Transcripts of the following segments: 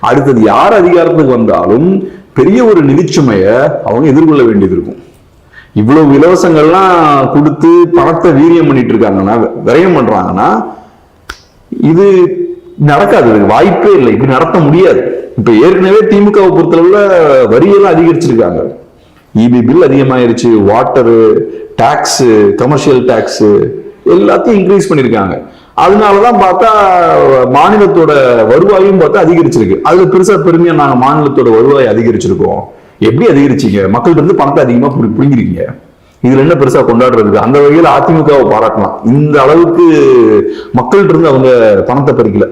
அடுத்தது யார் அதிகாரத்துக்கு வந்தாலும் பெரிய ஒரு நிதிச்சுமைய அவங்க எதிர்கொள்ள வேண்டியது இருக்கும். இவ்வளவு இலவசங்கள்லாம் கொடுத்து பணத்தை வீரியம் பண்ணிட்டு இருக்காங்கன்னா, விரயம் பண்றாங்கன்னா, இது நடக்காது, வாய்ப்பே இல்லை, இப்படி நடத்த முடியாது. இப்ப ஏற்கனவே திமுகவை பொறுத்தளவுல வரியெல்லாம் அதிகரிச்சிருக்காங்க. இபி பில் அதிகமாயிருச்சு, வாட்டரு, டாக்ஸ், கமர்ஷியல் டாக்ஸ் எல்லாத்தையும் இன்க்ரீஸ் பண்ணிருக்காங்க. அதனாலதான் பார்த்தா மாநிலத்தோட வருவாயும் பார்த்தா அதிகரிச்சிருக்கு. அதுல பெருசா பெருமையா நாங்க மாநிலத்தோட வருவாய் அதிகரிச்சிருக்கோம். எப்படி அதிகரிச்சீங்க? மக்கள்கிட்ட இருந்து பணத்தை அதிகமா புடுங்கிருக்கீங்க. இதுல என்ன பெருசா கொண்டாடுறதுக்கு? அந்த வகையில அதிமுகவை பாராட்டலாம். இந்த அளவுக்கு மக்கள்கிட்ட இருந்து அவங்க பணத்தை பறிக்கல.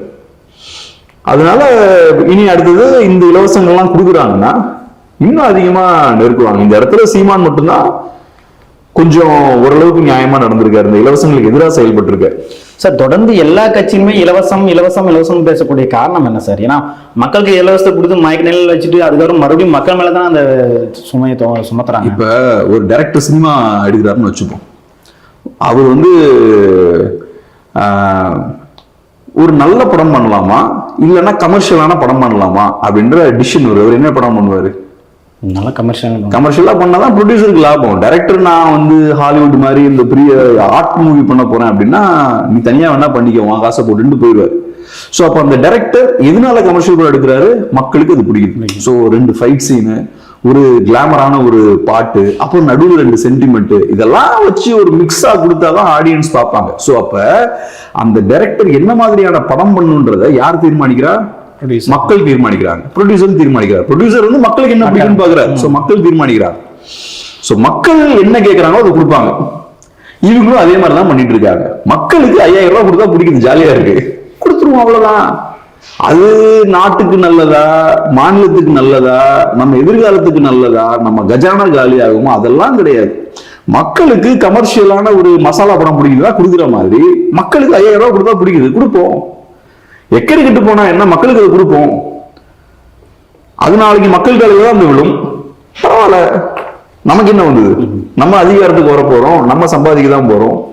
அதனால இனி அடுத்தது இந்த இலவசங்கள்லாம் கொடுக்குறாங்கன்னா இன்னும் அதிகமா நெருக்குவாங்க. இந்த இடத்துல சீமான் மட்டும்தான் கொஞ்சம் ஓரளவுக்கு நியாயமா நடந்திருக்காரு, இந்த இலவசங்களுக்கு எதிராக செயல்பட்டு இருக்காரு. சார், தொடர்ந்து எல்லா கட்சியுமே இலவசம் இலவசம் இலவசம் பேசக்கூடிய காரணம் என்ன சார்? ஏன்னா மக்களுக்கு இலவசத்தை கொடுத்து மயக்க நிலையில் வச்சுட்டு அதுக்கப்புறம் மறுபடியும் மக்கள் மேலதான் அந்த சுமையை சுமத்துறாங்க. இப்ப ஒரு டைரக்டர் சினிமா எடுக்கிறாருன்னு வச்சுப்போம். அவர் வந்து ஒரு நல்ல படம் பண்ணலாமா இல்லைன்னா கமர்ஷியலான படம் பண்ணலாமா அப்படின்ற டிசிஷன் வரும். அவர் என்ன படம் பண்ணுவாரு? நல்லா கமர்ஷியலா பண்ணாதான் ப்ரொடியூசருக்கு லாபம். டைரக்டர் நான் வந்து ஹாலிவுட் மாதிரி இந்த பெரிய ஆர்ட் மூவி பண்ண போறேன் அப்படின்னா நீ தனியா வேணா பண்ணிக்க, உன் காசை போட்டுட்டு போயிடுவாரு. ஸோ அப்போ அந்த டைரக்டர் எதனால கமர்ஷியல் படம் எடுக்கிறாரு? மக்களுக்கு அது பிடிக்குது. ஸோ 2 ஃபைட் சீனு, ஒரு கிளாமரான ஒரு பாட்டு, அப்புறம் நடுவில் 2 சென்டிமெண்ட், இதெல்லாம் வச்சு ஒரு மிக்ஸா கொடுத்தாதான் ஆடியன்ஸ் பார்ப்பாங்க. ஸோ அப்ப அந்த டைரக்டர் என்ன மாதிரியான படம் பண்ணுன்றதை யார் தீர்மானிக்கிறா? மக்கள் தீர்மானிக்கிறாங்க. ப்ரொடியூசர் தீர்மானிக்கிறார். ப்ரொடியூசர் வந்து மக்களுக்கு என்ன பிடிக்குன்னு பாக்குறாரு. சோ மக்கள் தீர்மானிக்கிறார். சோ மக்கள் என்ன கேட்கறாங்களோ அதை கொடுப்பாங்க. இவங்களும் அதே மாதிரிதான் பண்ணிட்டு இருக்காங்க. மக்களுக்கு 5000 ரூபாய் கொடுத்தா பிடிக்குது, ஜாலியா இருக்கு, கொடுத்துருவோம், அவ்வளவுதான். அது நாட்டுக்கு நல்லதா, மாநிலத்துக்கு நல்லதா, நம்ம எதிர்காலத்துக்கு நல்லதா, நம்ம கஜானா காலி ஆகுமோ? அதெல்லாம் கிடையாது. மக்களுக்கு கமர்ஷியலான ஒரு மசாலா படம் பிடிக்குதா கொடுக்குற மாதிரி மக்களுக்கு 5000 ரூபாய் கொடுத்தா பிடிக்குது, கொடுப்போம். எக்கடி கிட்டு போனா என்ன, மக்களுக்கு அதை கொடுப்போம். அது நாளைக்கு மக்கள் தலையில தான் விழும். பரவாயில்ல, நமக்கு என்ன வந்தது? நம்ம அதிகாரத்துக்கு வர போறோம், நம்ம சம்பாதிக்க தான் போறோம்.